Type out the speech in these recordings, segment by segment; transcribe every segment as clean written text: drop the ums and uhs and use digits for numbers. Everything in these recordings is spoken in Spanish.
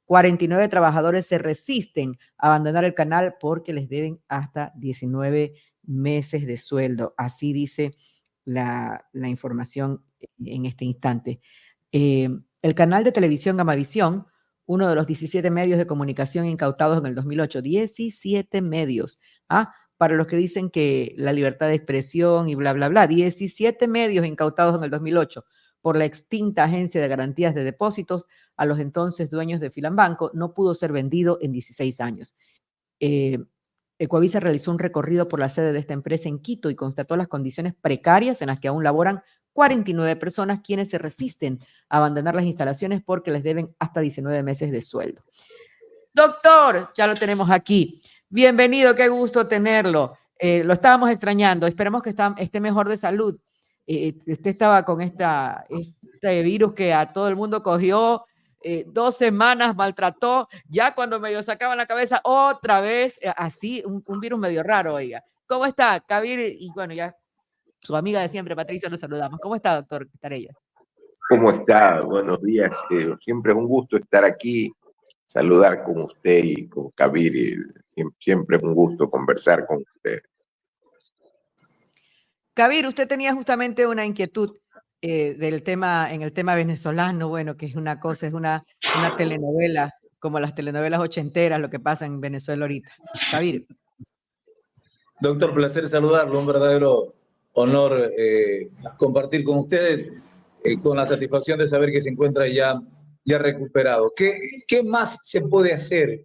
49 trabajadores se resisten a abandonar el canal porque les deben hasta 19 meses de sueldo. Así dice la información en este instante. El canal de televisión Gamavisión, uno de los 17 medios de comunicación incautados en el 2008, 17 medios, para los que dicen que la libertad de expresión y bla, bla, bla, 17 medios incautados en el 2008 por la extinta Agencia de Garantías de Depósitos a los entonces dueños de Filambanco, no pudo ser vendido en 16 años. Ecuavisa realizó un recorrido por la sede de esta empresa en Quito y constató las condiciones precarias en las que aún laboran 49 personas quienes se resisten a abandonar las instalaciones porque les deben hasta 19 meses de sueldo. Doctor, ya lo tenemos aquí. Bienvenido, qué gusto tenerlo. Lo estábamos extrañando, esperemos que esté mejor de salud. Usted estaba con este virus que a todo el mundo cogió, 2 semanas maltrató, ya cuando medio sacaban la cabeza, otra vez, así, un virus medio raro, oiga. ¿Cómo está, Kabir? Y bueno, ya su amiga de siempre, Patricia, nos saludamos. ¿Cómo está, doctor Tarella? ¿Cómo está? Buenos días. Siempre es un gusto estar aquí, saludar con usted y con Kabir. Siempre es un gusto conversar con usted. Kabir, usted tenía justamente una inquietud en el tema venezolano, bueno, que es una cosa, es una telenovela, como las telenovelas ochenteras, lo que pasa en Venezuela ahorita. Kabir. Doctor, placer saludarlo, un verdadero honor compartir con ustedes, con la satisfacción de saber que se encuentra ya recuperado. ¿Qué más se puede hacer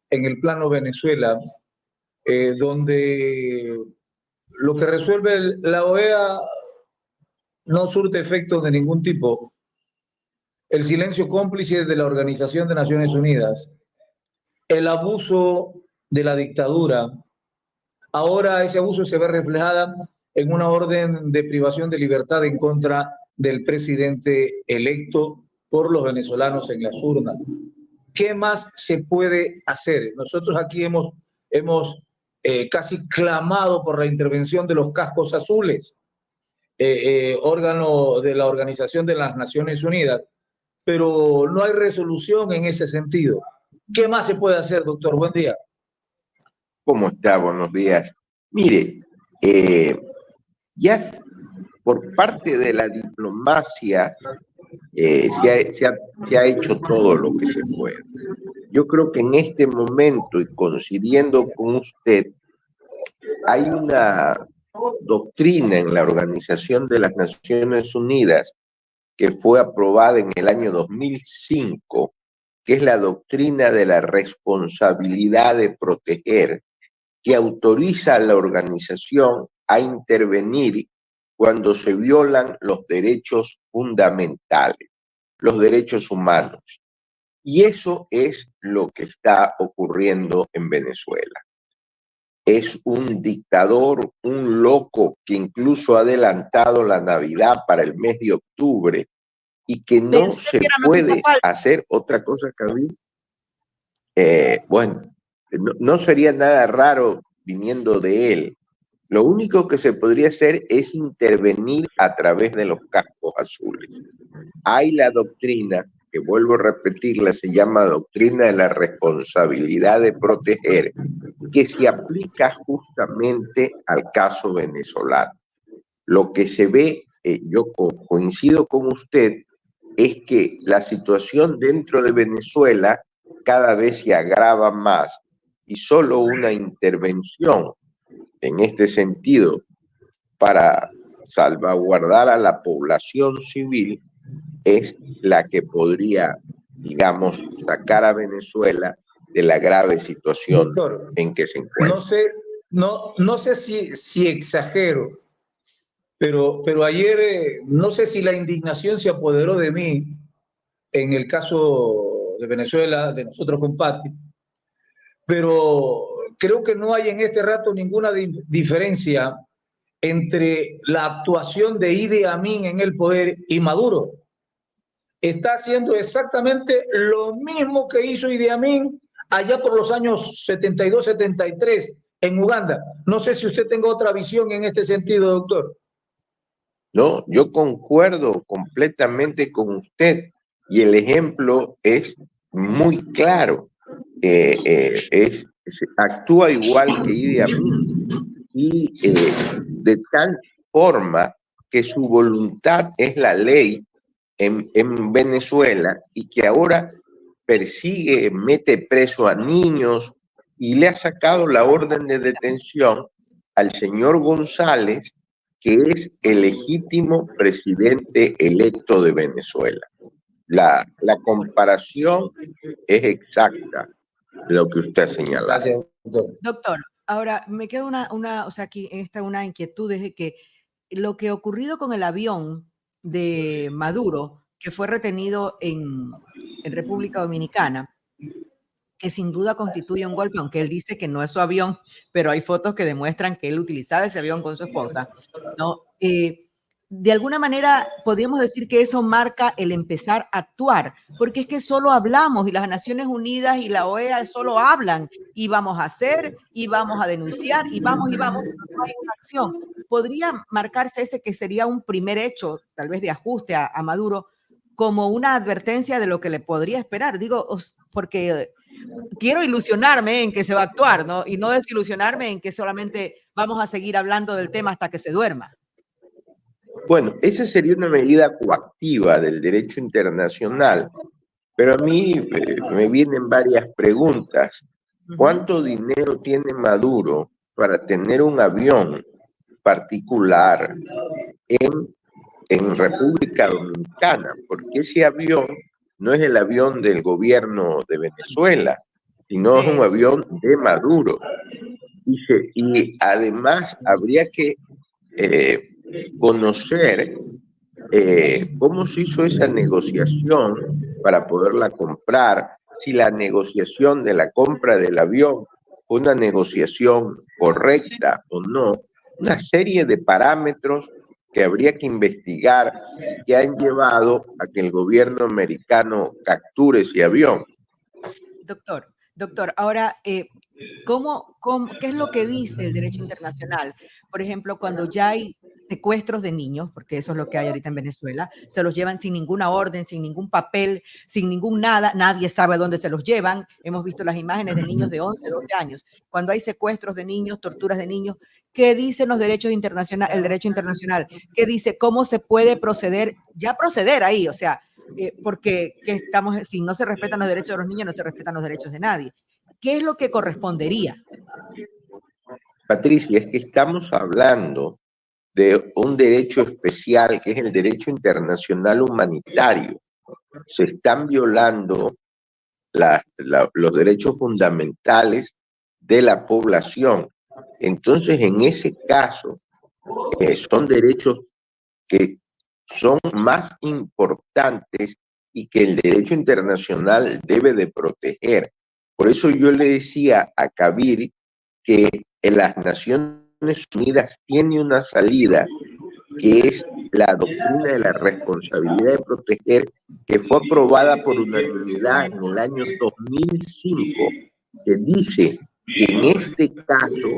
en el plano Venezuela, donde lo que resuelve la OEA no surte efectos de ningún tipo? El silencio cómplice de la Organización de Naciones Unidas, el abuso de la dictadura. Ahora ese abuso se ve reflejada en una orden de privación de libertad en contra del presidente electo por los venezolanos en las urnas. ¿Qué más se puede hacer? Nosotros aquí hemos casi clamado por la intervención de los cascos azules, órgano de la Organización de las Naciones Unidas, pero no hay resolución en ese sentido. ¿Qué más se puede hacer, doctor? Buen día. ¿Cómo está? Buenos días. Mire, ya por parte de la diplomacia se ha hecho todo lo que se puede. Yo creo que en este momento, y coincidiendo con usted, hay una doctrina en la Organización de las Naciones Unidas que fue aprobada en el año 2005, que es la doctrina de la responsabilidad de proteger, que autoriza a la organización a intervenir cuando se violan los derechos fundamentales, los derechos humanos. Y eso es lo que está ocurriendo en Venezuela. Es un dictador, un loco que incluso ha adelantado la Navidad para el mes de octubre y que no se puede hacer otra cosa, Kabir. Bueno, no sería nada raro viniendo de él. Lo único que se podría hacer es intervenir a través de los cascos azules. Hay la doctrina, que vuelvo a repetirla, se llama doctrina de la responsabilidad de proteger, que se aplica justamente al caso venezolano. Lo que se ve, yo coincido con usted, es que la situación dentro de Venezuela cada vez se agrava más y solo una intervención en este sentido para salvaguardar a la población civil es la que podría, digamos, sacar a Venezuela de la grave situación, doctor, en que se encuentra. No sé si exagero, pero ayer no sé si la indignación se apoderó de mí en el caso de Venezuela, de nosotros con Pati, pero creo que no hay en este rato ninguna diferencia entre la actuación de Idi Amin en el poder y Maduro. Está haciendo exactamente lo mismo que hizo Idi Amin allá por los años 72, 73 en Uganda. No sé si usted tenga otra visión en este sentido, doctor. No, yo concuerdo completamente con usted y el ejemplo es muy claro. Actúa igual que Idi Amin y de tal forma que su voluntad es la ley en Venezuela y que ahora persigue, mete preso a niños y le ha sacado la orden de detención al señor González, que es el legítimo presidente electo de Venezuela. La comparación es exacta de lo que usted señala. Gracias, doctor. Doctor, ahora me queda o sea, aquí una inquietud es de que lo que ha ocurrido con el avión de Maduro, que fue retenido en República Dominicana, que sin duda constituye un golpe, aunque él dice que no es su avión, pero hay fotos que demuestran que él utilizaba ese avión con su esposa, ¿no? De alguna manera podríamos decir que eso marca el empezar a actuar, porque es que solo hablamos y las Naciones Unidas y la OEA solo hablan y vamos a hacer y vamos a denunciar y vamos, pero no hay una acción. ¿Podría marcarse ese que sería un primer hecho, tal vez de ajuste a Maduro, como una advertencia de lo que le podría esperar? Digo, porque quiero ilusionarme en que se va a actuar, ¿no? Y no desilusionarme en que solamente vamos a seguir hablando del tema hasta que se duerma. Bueno, esa sería una medida coactiva del derecho internacional, pero a mí me vienen varias preguntas. ¿Cuánto dinero tiene Maduro para tener un avión particular en República Dominicana? Porque ese avión no es el avión del gobierno de Venezuela, sino es un avión de Maduro. Y además habría que conocer cómo se hizo esa negociación para poderla comprar, si la negociación de la compra del avión fue una negociación correcta o no, una serie de parámetros que habría que investigar y que han llevado a que el gobierno americano capture ese avión. Doctor, ahora, ¿qué es lo que dice el derecho internacional? Por ejemplo, cuando ya hay secuestros de niños, porque eso es lo que hay ahorita en Venezuela, se los llevan sin ninguna orden, sin ningún papel, sin ningún nada, nadie sabe a dónde se los llevan. Hemos visto las imágenes de niños de 11, 12 años. Cuando hay secuestros de niños, torturas de niños, ¿qué dicen los derechos internacionales, el derecho internacional? ¿Qué dice? ¿Cómo se puede proceder? Ya proceder ahí, o sea, porque si no se respetan los derechos de los niños, no se respetan los derechos de nadie. ¿Qué es lo que correspondería? Patricia, es que estamos hablando de un derecho especial que es el derecho internacional humanitario. Se están violando los derechos fundamentales de la población. Entonces, en ese caso, son derechos que son más importantes y que el derecho internacional debe de proteger. Por eso yo le decía a Kabir que en las Naciones Unidas tiene una salida que es la doctrina de la responsabilidad de proteger, que fue aprobada por unanimidad en el año 2005, que dice que en este caso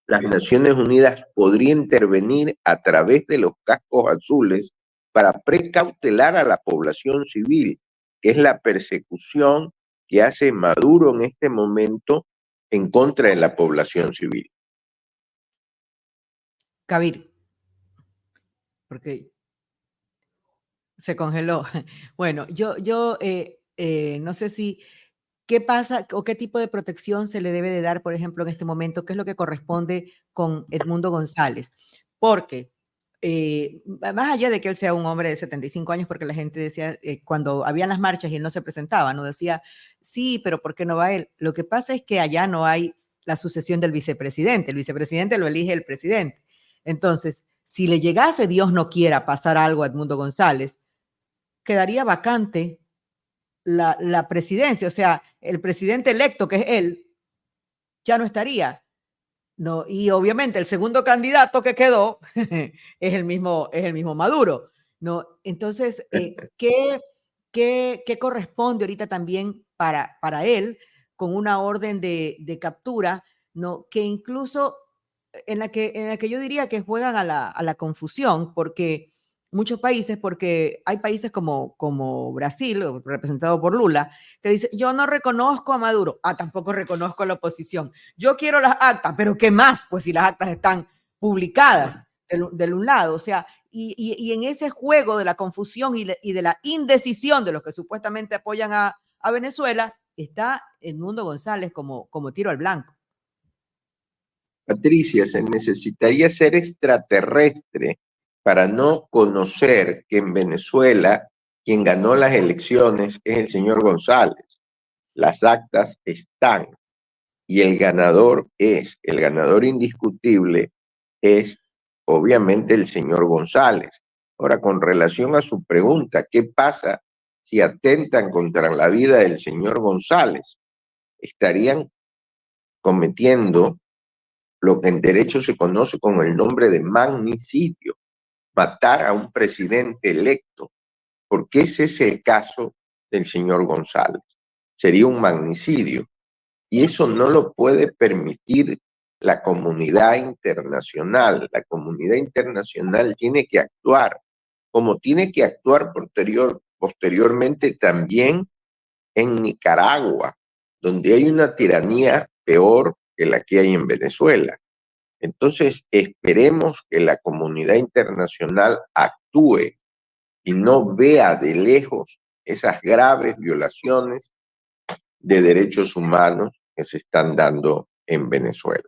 las Naciones Unidas podría intervenir a través de los cascos azules para precautelar a la población civil, que es la persecución que hace Maduro en este momento en contra de la población civil. Kabir, porque se congeló. Bueno, yo no sé qué pasa o qué tipo de protección se le debe de dar, por ejemplo, en este momento, qué es lo que corresponde con Edmundo González. Porque más allá de que él sea un hombre de 75 años, porque la gente decía, cuando habían las marchas y él no se presentaba, no decía, sí, pero ¿por qué no va él? Lo que pasa es que allá no hay la sucesión del vicepresidente. El vicepresidente lo elige el presidente. Entonces, si le llegase, Dios no quiera, pasar algo a Edmundo González, quedaría vacante la presidencia, o sea, el presidente electo, que es él, ya no estaría. No, y obviamente el segundo candidato que quedó es el mismo Maduro. ¿No? Entonces, ¿qué corresponde ahorita también para él con una orden de captura, ¿no? Que incluso en la que yo diría que juegan a la confusión, porque muchos países, porque hay países como Brasil, representado por Lula, que dice, yo no reconozco a Maduro, tampoco reconozco a la oposición, yo quiero las actas, pero ¿qué más? Pues si las actas están publicadas de un lado, o sea, y en ese juego de la confusión y de la indecisión de los que supuestamente apoyan a Venezuela, está Edmundo González como tiro al blanco. Patricia, se necesitaría ser extraterrestre para no conocer que en Venezuela quien ganó las elecciones es el señor González. Las actas están y el ganador indiscutible es obviamente el señor González. Ahora, con relación a su pregunta, ¿qué pasa si atentan contra la vida del señor González? Estarían cometiendo lo que en derecho se conoce con el nombre de magnicidio, matar a un presidente electo, porque ese es el caso del señor González. Sería un magnicidio y eso no lo puede permitir la comunidad internacional. La comunidad internacional tiene que actuar, como tiene que actuar posteriormente también en Nicaragua, donde hay una tiranía peor que la que hay en Venezuela. Entonces, esperemos que la comunidad internacional actúe y no vea de lejos esas graves violaciones de derechos humanos que se están dando en Venezuela.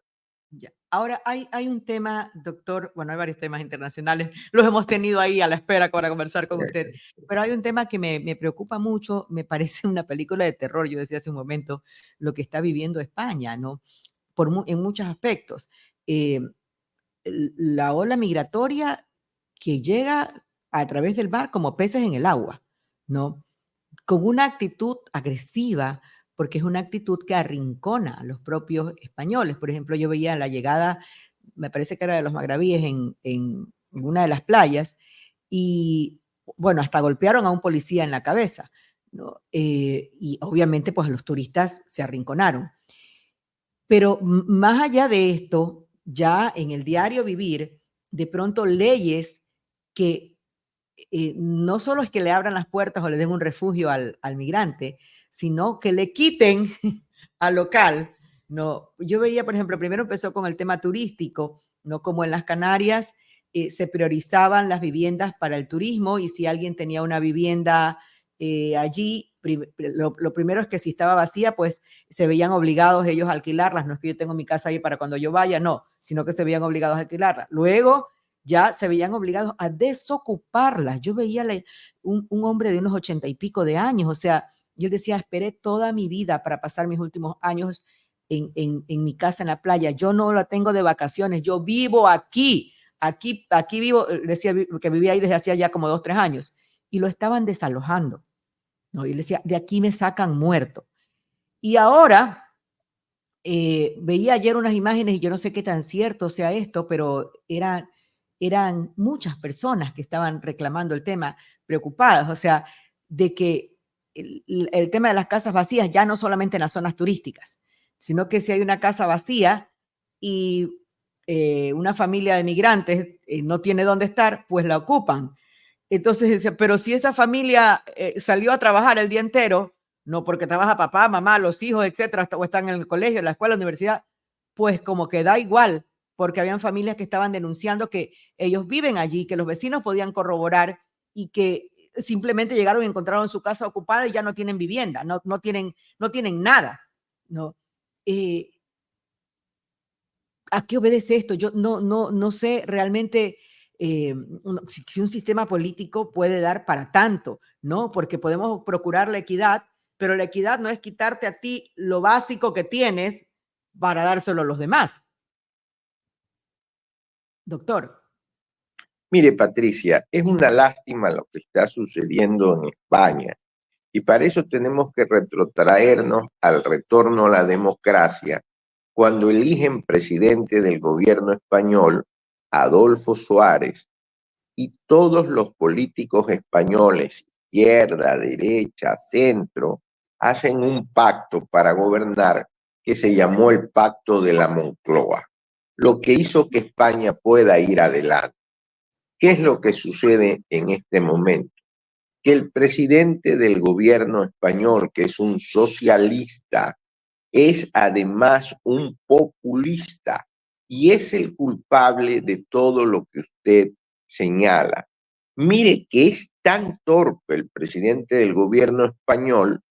Ya. Ahora, hay un tema, doctor, bueno, hay varios temas internacionales, los hemos tenido ahí a la espera para conversar con usted, pero hay un tema que me preocupa mucho, me parece una película de terror, yo decía hace un momento, lo que está viviendo España, ¿no? En muchos aspectos. La ola migratoria que llega a través del mar como peces en el agua, ¿no? Con una actitud agresiva, porque es una actitud que arrincona a los propios españoles. Por ejemplo, yo veía la llegada, me parece que era de los magrebíes en una de las playas, y bueno, hasta golpearon a un policía en la cabeza, ¿no? Y obviamente pues los turistas se arrinconaron. Pero más allá de esto, ya en el diario vivir, de pronto leyes que no solo es que le abran las puertas o le den un refugio al migrante, sino que le quiten al local. No, yo veía, por ejemplo, primero empezó con el tema turístico, no como en las Canarias se priorizaban las viviendas para el turismo y si alguien tenía una vivienda allí, lo primero es que si estaba vacía, pues se veían obligados ellos a alquilarlas. No es que yo tengo mi casa ahí para cuando yo vaya, no, sino que se veían obligados a alquilarla. Luego ya se veían obligados a desocuparlas. Yo veía un hombre de unos 80 y pico de años, o sea, yo decía, esperé toda mi vida para pasar mis últimos años en mi casa en la playa. Yo no la tengo de vacaciones, yo vivo aquí vivo, decía que vivía ahí desde hacía ya como 2, 3 años, y lo estaban desalojando, ¿no? Y le decía, de aquí me sacan muerto. Y ahora, veía ayer unas imágenes y yo no sé qué tan cierto sea esto, pero eran muchas personas que estaban reclamando el tema, preocupadas, o sea, de que el tema de las casas vacías ya no solamente en las zonas turísticas, sino que si hay una casa vacía y una familia de migrantes no tiene dónde estar, pues la ocupan. Entonces, pero si esa familia salió a trabajar el día entero, no porque trabaja papá, mamá, los hijos, etcétera, o están en el colegio, en la escuela, en la universidad, pues como que da igual, porque habían familias que estaban denunciando que ellos viven allí, que los vecinos podían corroborar y que simplemente llegaron y encontraron su casa ocupada y ya no tienen vivienda, no tienen nada, ¿no? ¿A qué obedece esto? Yo no sé realmente si un sistema político puede dar para tanto, ¿no? Porque podemos procurar la equidad, pero la equidad no es quitarte a ti lo básico que tienes para dárselo a los demás. Doctor. Mire, Patricia, es una lástima lo que está sucediendo en España y para eso tenemos que retrotraernos al retorno a la democracia cuando eligen presidente del gobierno español Adolfo Suárez y todos los políticos españoles, izquierda, derecha, centro, hacen un pacto para gobernar que se llamó el Pacto de la Moncloa, lo que hizo que España pueda ir adelante. ¿Qué es lo que sucede en este momento? Que el presidente del gobierno español, que es un socialista, es además un populista y es el culpable de todo lo que usted señala. Mire que es tan torpe el presidente del gobierno español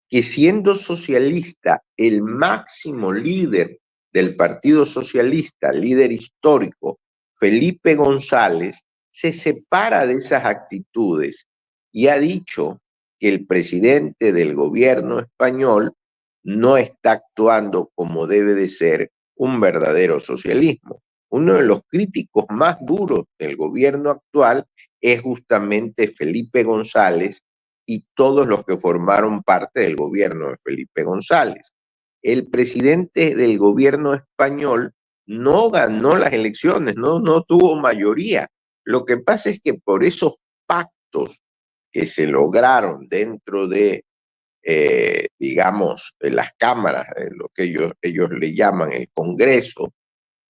que, siendo socialista, el máximo líder del Partido Socialista, líder histórico, Felipe González, se separa de esas actitudes y ha dicho que el presidente del gobierno español no está actuando como debe de ser un verdadero socialismo. Uno de los críticos más duros del gobierno actual es justamente Felipe González y todos los que formaron parte del gobierno de Felipe González. El presidente del gobierno español no ganó las elecciones, no tuvo mayoría. Lo que pasa es que por esos pactos que se lograron dentro de, digamos, de las cámaras, lo que ellos le llaman el Congreso,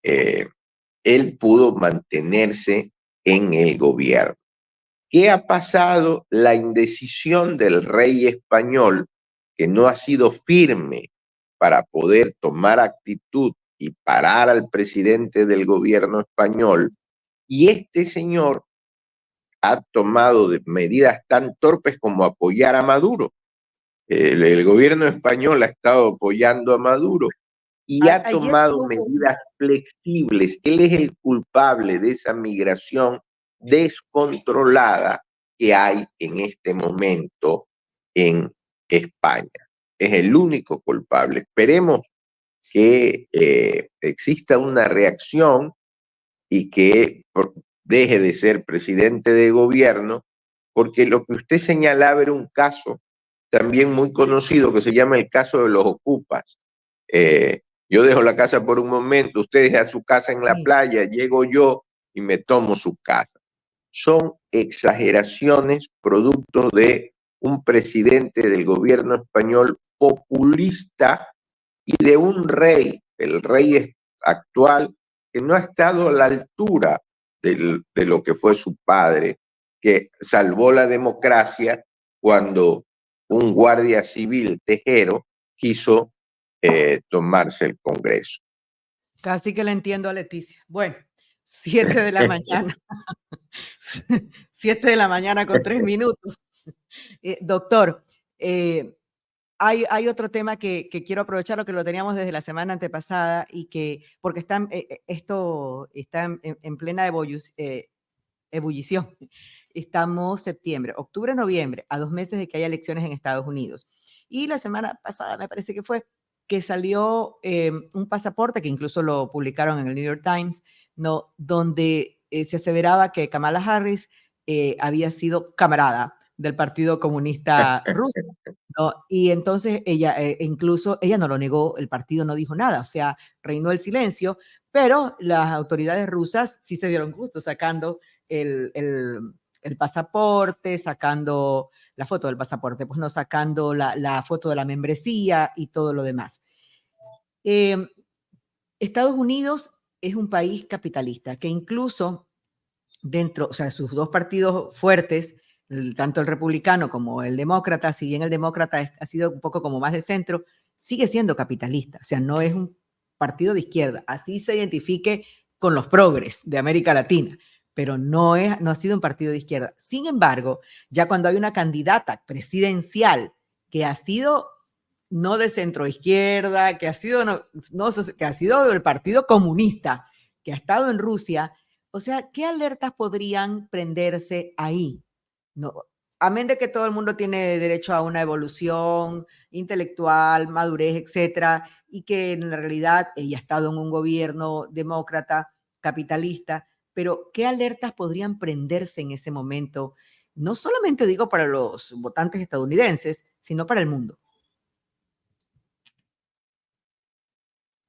él pudo mantenerse en el gobierno. ¿Qué ha pasado? La indecisión del rey español, que no ha sido firme para poder tomar actitud y parar al presidente del gobierno español, y este señor ha tomado medidas tan torpes como apoyar a Maduro. El gobierno español ha estado apoyando a Maduro y ha Ayer tomado hubo, medidas flexibles. Él es el culpable de esa migración descontrolada que hay en este momento en España. Es el único culpable. Esperemos que exista una reacción y que deje de ser presidente de gobierno, porque lo que usted señalaba era un caso también muy conocido que se llama el caso de los ocupas. Yo dejo la casa por un momento, usted deja su casa en la sí, playa, llego yo y me tomo su casa. Son exageraciones producto de un presidente del gobierno español populista y de un rey, el rey actual, que no ha estado a la altura de lo que fue su padre, que salvó la democracia cuando un guardia civil tejero quiso tomarse el Congreso. casi que le entiendo a Leticia. Bueno, 7 de la mañana. 7 de la mañana con 3 minutos. Doctor, hay otro tema que quiero aprovechar, lo que lo teníamos desde la semana antepasada y que, porque esto está en plena ebullición. Estamos septiembre, octubre, noviembre, a 2 meses de que haya elecciones en Estados Unidos. Y la semana pasada me parece que fue que salió un pasaporte, que incluso lo publicaron en el New York Times, ¿no? Donde se aseveraba que Kamala Harris había sido camarada del Partido Comunista Ruso, ¿no? Y entonces ella, incluso ella no lo negó, el partido no dijo nada, o sea, reinó el silencio, pero las autoridades rusas sí se dieron gusto sacando el pasaporte, sacando la foto del pasaporte, pues no sacando la foto de la membresía y todo lo demás. Estados Unidos es un país capitalista que incluso dentro, o sea, sus dos partidos fuertes, tanto el republicano como el demócrata, si bien el demócrata ha sido un poco como más de centro, sigue siendo capitalista, o sea, no es un partido de izquierda, así se identifique con los progres de América Latina, pero no ha sido un partido de izquierda. Sin embargo, ya cuando hay una candidata presidencial que ha sido no de centro izquierda, que ha sido, que ha sido del Partido Comunista, que ha estado en Rusia, o sea, ¿qué alertas podrían prenderse ahí? No, amén de que todo el mundo tiene derecho a una evolución intelectual, madurez, etcétera, y que en la realidad ella ha estado en un gobierno demócrata, capitalista, pero ¿qué alertas podrían prenderse en ese momento? No solamente digo para los votantes estadounidenses, sino para el mundo.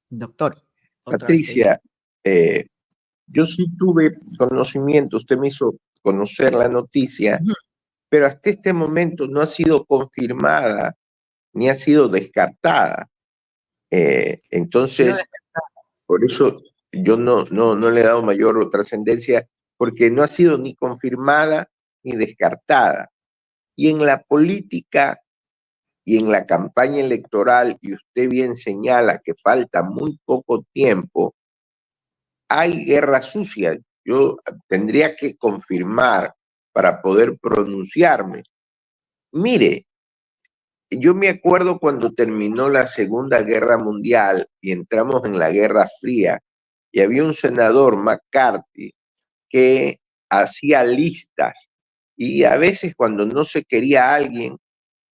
Doctor, otra vez. Patricia, yo sí tuve conocimiento, usted me hizo conocer la noticia, pero hasta este momento no ha sido confirmada ni ha sido descartada. Entonces, por eso yo no le he dado mayor trascendencia porque no ha sido ni confirmada ni descartada. Y en la política y en la campaña electoral, y usted bien señala que falta muy poco tiempo, hay guerra sucia. Yo tendría que confirmar para poder pronunciarme. Mire, yo me acuerdo cuando terminó la Segunda Guerra Mundial y entramos en la Guerra Fría, y había un senador, McCarthy, que hacía listas, y a veces cuando no se quería a alguien,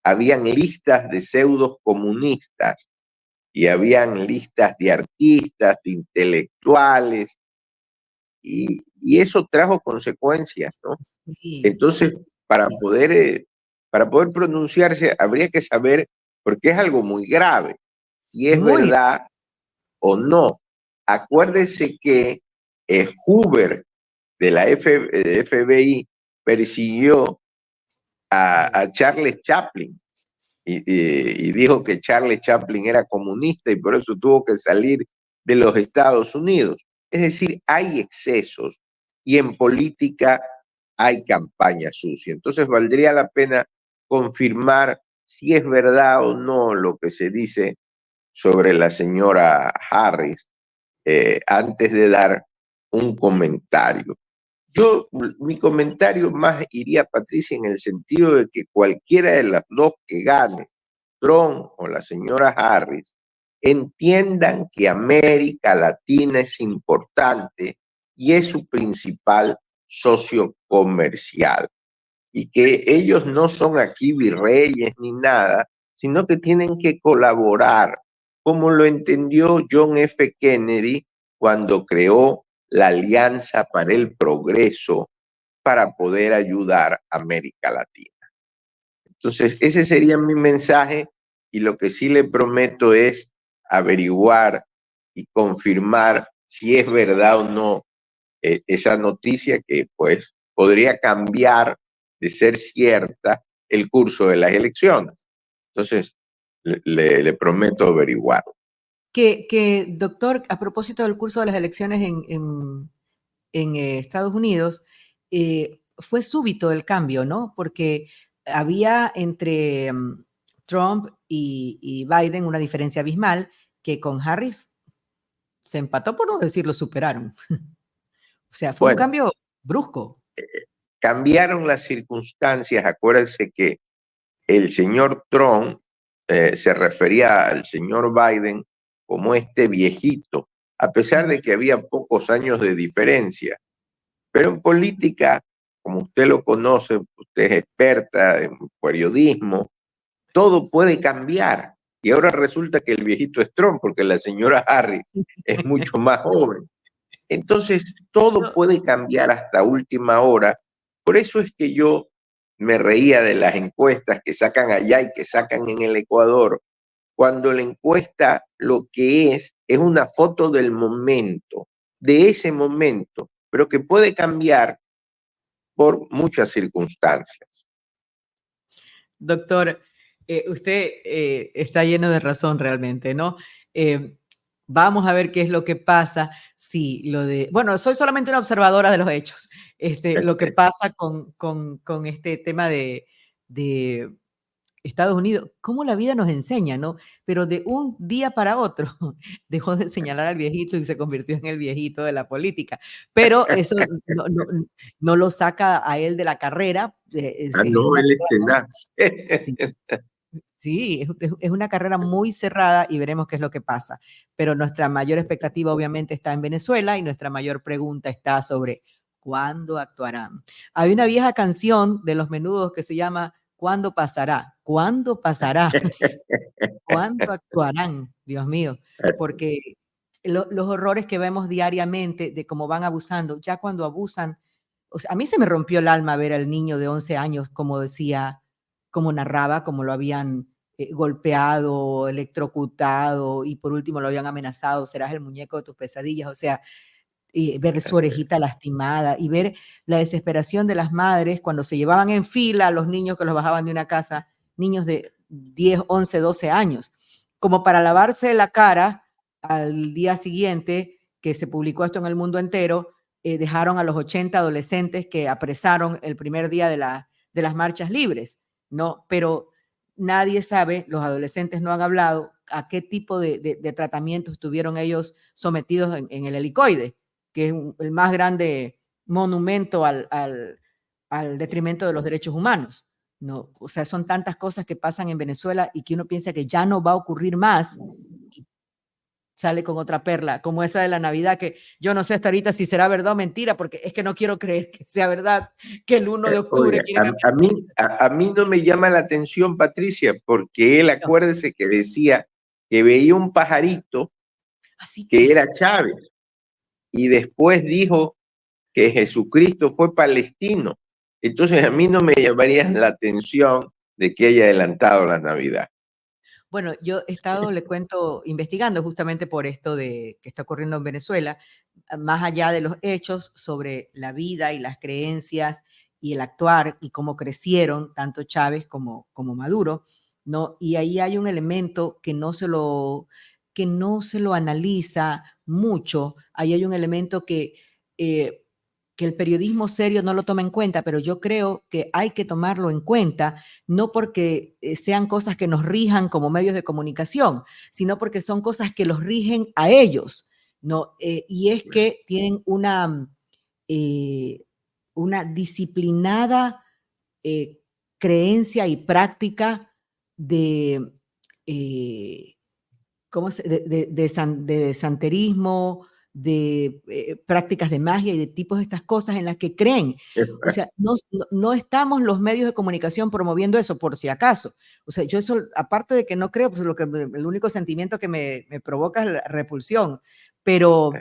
habían listas de pseudos comunistas y habían listas de artistas, de intelectuales, y eso trajo consecuencias, ¿no? Sí, Entonces, sí. para poder pronunciarse, habría que saber, porque es algo muy grave, si es Muy, verdad o no. Acuérdese que Hoover de la FBI persiguió a Charles Chaplin y dijo que Charles Chaplin era comunista y por eso tuvo que salir de los Estados Unidos. Es decir, hay excesos y en política hay campaña sucia. Entonces valdría la pena confirmar si es verdad o no lo que se dice sobre la señora Harris antes de dar un comentario. Mi comentario más iría, Patricia, en el sentido de que cualquiera de las dos que gane, Trump o la señora Harris, entiendan que América Latina es importante y es su principal socio comercial y que ellos no son aquí virreyes ni nada, sino que tienen que colaborar, como lo entendió John F. Kennedy cuando creó la Alianza para el Progreso para poder ayudar a América Latina. Entonces, ese sería mi mensaje y lo que sí le prometo es averiguar y confirmar si es verdad o no esa noticia que pues podría cambiar de ser cierta el curso de las elecciones. Entonces, le prometo averiguar. Doctor, a propósito del curso de las elecciones en Estados Unidos, fue súbito el cambio, ¿no? Porque había entre Trump y Biden una diferencia abismal que con Harris se empató, por no decir lo superaron. O sea, fue un Bueno, cambio brusco. cambiaron las circunstancias. Acuérdense que el señor Trump se refería al señor Biden como este viejito, a pesar de que había pocos años de diferencia. Pero en política, como usted lo conoce, usted es experta en periodismo, todo puede cambiar. Y ahora resulta que el viejito es Trump, porque la señora Harris es mucho más joven. Entonces, todo No, puede cambiar hasta última hora. Por eso es que yo me reía de las encuestas que sacan allá y que sacan en el Ecuador, cuando la encuesta lo que es una foto del momento, de ese momento, pero que puede cambiar por muchas circunstancias. doctor, usted está lleno de razón realmente, ¿no? Eh, Vamos a ver qué es lo que pasa si lo de... Bueno, soy solamente una observadora de los hechos. Lo que pasa con este tema de Estados Unidos, cómo la vida nos enseña, ¿no? Pero de un día para otro dejó de señalar al viejito y se convirtió en el viejito de la política. Pero eso no lo saca a él de la carrera. Ah, Es no, una él es carrera muy, tenaz. sí, sí, es una carrera muy cerrada y veremos qué es lo que pasa. Pero nuestra mayor expectativa obviamente está en Venezuela y nuestra mayor pregunta está sobre cuándo actuarán. Hay una vieja canción de Los Menudos que se llama ¿Cuándo pasará? ¿Cuándo pasará? ¿Cuándo actuarán? Dios mío, porque los horrores que vemos diariamente de cómo van abusando, ya cuando abusan, o sea, a mí se me rompió el alma ver al niño de 11 años, como decía, como narraba, como lo habían golpeado, electrocutado y por último lo habían amenazado, serás el muñeco de tus pesadillas, o sea, ver su orejita lastimada y ver la desesperación de las madres cuando se llevaban en fila a los niños que los bajaban de una casa, niños de 10, 11, 12 años, como para lavarse la cara al día siguiente que se publicó esto en el mundo entero, dejaron a los 80 adolescentes que apresaron el primer día de las marchas libres, ¿no? Pero nadie sabe, los adolescentes no han hablado a qué tipo de tratamiento estuvieron ellos sometidos en el helicoide, que es el más grande monumento al detrimento de los derechos humanos, ¿no? O sea, son tantas cosas que pasan en Venezuela y que uno piensa que ya no va a ocurrir más, y sale con otra perla, como esa de la Navidad, que yo no sé hasta ahorita si será verdad o mentira, porque es que no quiero creer que sea verdad que el 1 de octubre Oiga, quieren a mí no me llama la atención, Patricia, porque él, no, acuérdese que decía que veía un pajarito así que es. era Chávez y después dijo que Jesucristo fue palestino. Entonces a mí no me llamaría la atención de que haya adelantado la Navidad. Bueno, yo he estado, le cuento, investigando justamente por esto de que está ocurriendo en Venezuela, más allá de los hechos sobre la vida y las creencias y el actuar y cómo crecieron tanto Chávez como Maduro, ¿no? Y ahí hay un elemento que no se lo analiza mucho. Ahí hay un elemento eh, que el periodismo serio no lo toma en cuenta, pero yo creo que hay que tomarlo en cuenta, no porque sean cosas que nos rijan como medios de comunicación, sino porque son cosas que los rigen a ellos, ¿no? Y es que tienen una disciplinada creencia y práctica de, eh, de santerismo, de prácticas de magia y de tipos de estas cosas en las que creen. O sea, no estamos los medios de comunicación promoviendo eso, por si acaso. O sea, yo eso, aparte de que no creo, pues el único sentimiento que me provoca es la repulsión, pero,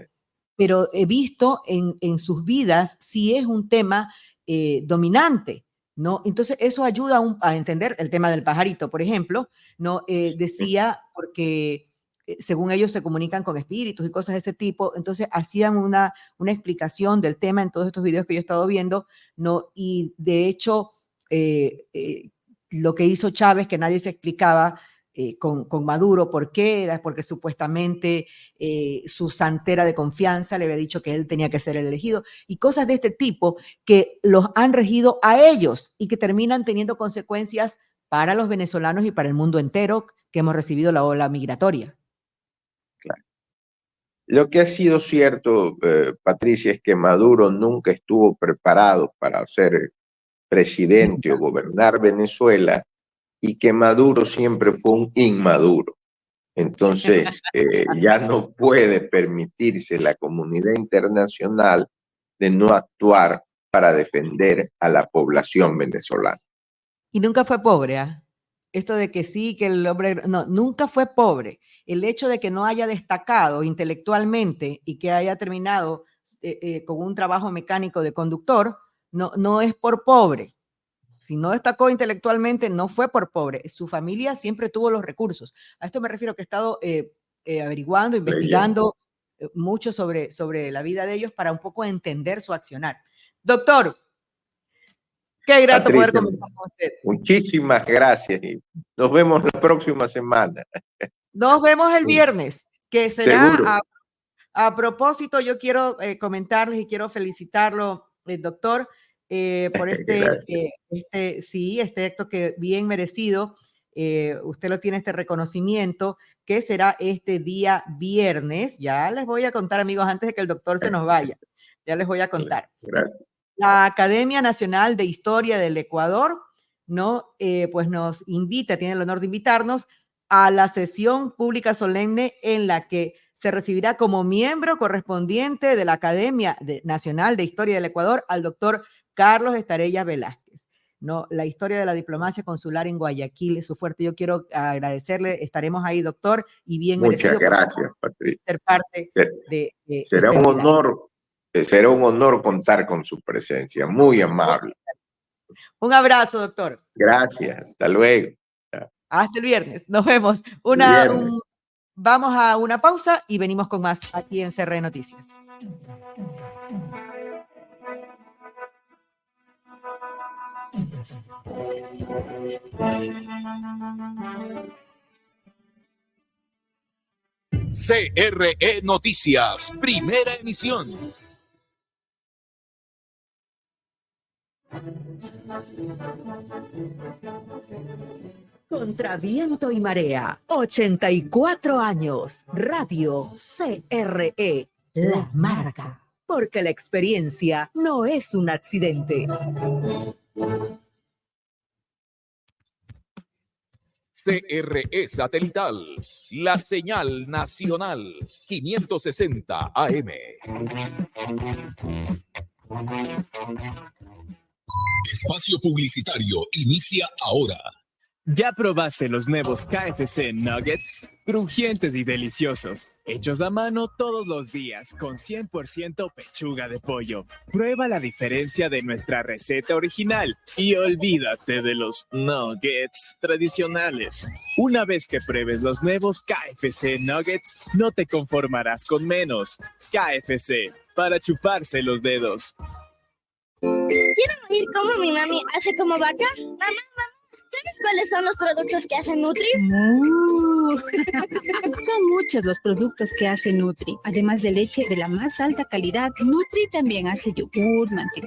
pero he visto en sus vidas si es un tema dominante, ¿no? Entonces, eso ayuda a entender el tema del pajarito, por ejemplo, ¿no? Decía, porque según ellos se comunican con espíritus y cosas de ese tipo, entonces hacían una explicación del tema en todos estos videos que yo he estado viendo, ¿no? Y de hecho, lo que hizo Chávez, que nadie se explicaba, con Maduro, ¿por qué? Era porque supuestamente su santera de confianza le había dicho que él tenía que ser el elegido, y cosas de este tipo que los han regido a ellos y que terminan teniendo consecuencias para los venezolanos y para el mundo entero que hemos recibido la ola migratoria. Claro. Lo que ha sido cierto, Patricia, es que Maduro nunca estuvo preparado para ser presidente o gobernar Venezuela y que Maduro siempre fue un inmaduro. Entonces, ya no puede permitirse la comunidad internacional de no actuar para defender a la población venezolana. Y nunca fue pobre, ¿ah? Esto de que sí, que el hombre, no, nunca fue pobre. El hecho de que no haya destacado intelectualmente y que haya terminado con un trabajo mecánico de conductor, no es por pobre. Si no destacó intelectualmente, no fue por pobre. Su familia siempre tuvo los recursos. A esto me refiero, que he estado averiguando, investigando mucho sobre la vida de ellos para un poco entender su accionar. Doctor, qué grato poder Patricia, conversar con usted. muchísimas gracias y nos vemos la próxima semana. Nos vemos el viernes, que será Seguro. a propósito. Yo quiero comentarles y quiero felicitarlo, doctor, por Gracias. este acto que bien merecido. Usted lo tiene, este reconocimiento, que será este día viernes. Ya les voy a contar, amigos, antes de que el doctor se nos vaya. Ya les voy a contar. Gracias. La Academia Nacional de Historia del Ecuador, ¿no? Pues nos invita, tiene el honor de invitarnos a la sesión pública solemne en la que se recibirá como miembro correspondiente de la Academia Nacional de Historia del Ecuador al doctor Carlos Estarella Velázquez, ¿no? La historia de la diplomacia consular en Guayaquil es su fuerte. Yo quiero agradecerle, estaremos ahí, doctor, y bien Muchas merecido por gracias, Patricia. ser parte de Será esta un entidad. honor, será un honor contar con su presencia. Muy amable. Un abrazo, doctor. Gracias. Hasta luego. Hasta el viernes. Nos vemos. Viernes. Vamos a una pausa y venimos con más aquí en CR Noticias. CRE Noticias, primera emisión. Contra viento y marea, 84 años. Radio CRE, la marca. Porque la experiencia no es un accidente. CRE Satelital, la señal nacional, 560 AM. Espacio publicitario inicia ahora. ¿Ya probaste los nuevos KFC Nuggets? Crujientes y deliciosos, hechos a mano todos los días con 100% pechuga de pollo. Prueba la diferencia de nuestra receta original y olvídate de los nuggets tradicionales. Una vez que pruebes los nuevos KFC Nuggets, no te conformarás con menos. KFC, para chuparse los dedos. ¿Quieren oír cómo mi mami hace como vaca? Mamá, ¿sabes cuáles son los productos que hace Nutri? Son muchos los productos que hace Nutri. Además de leche de la más alta calidad, Nutri también hace yogur, mantequilla,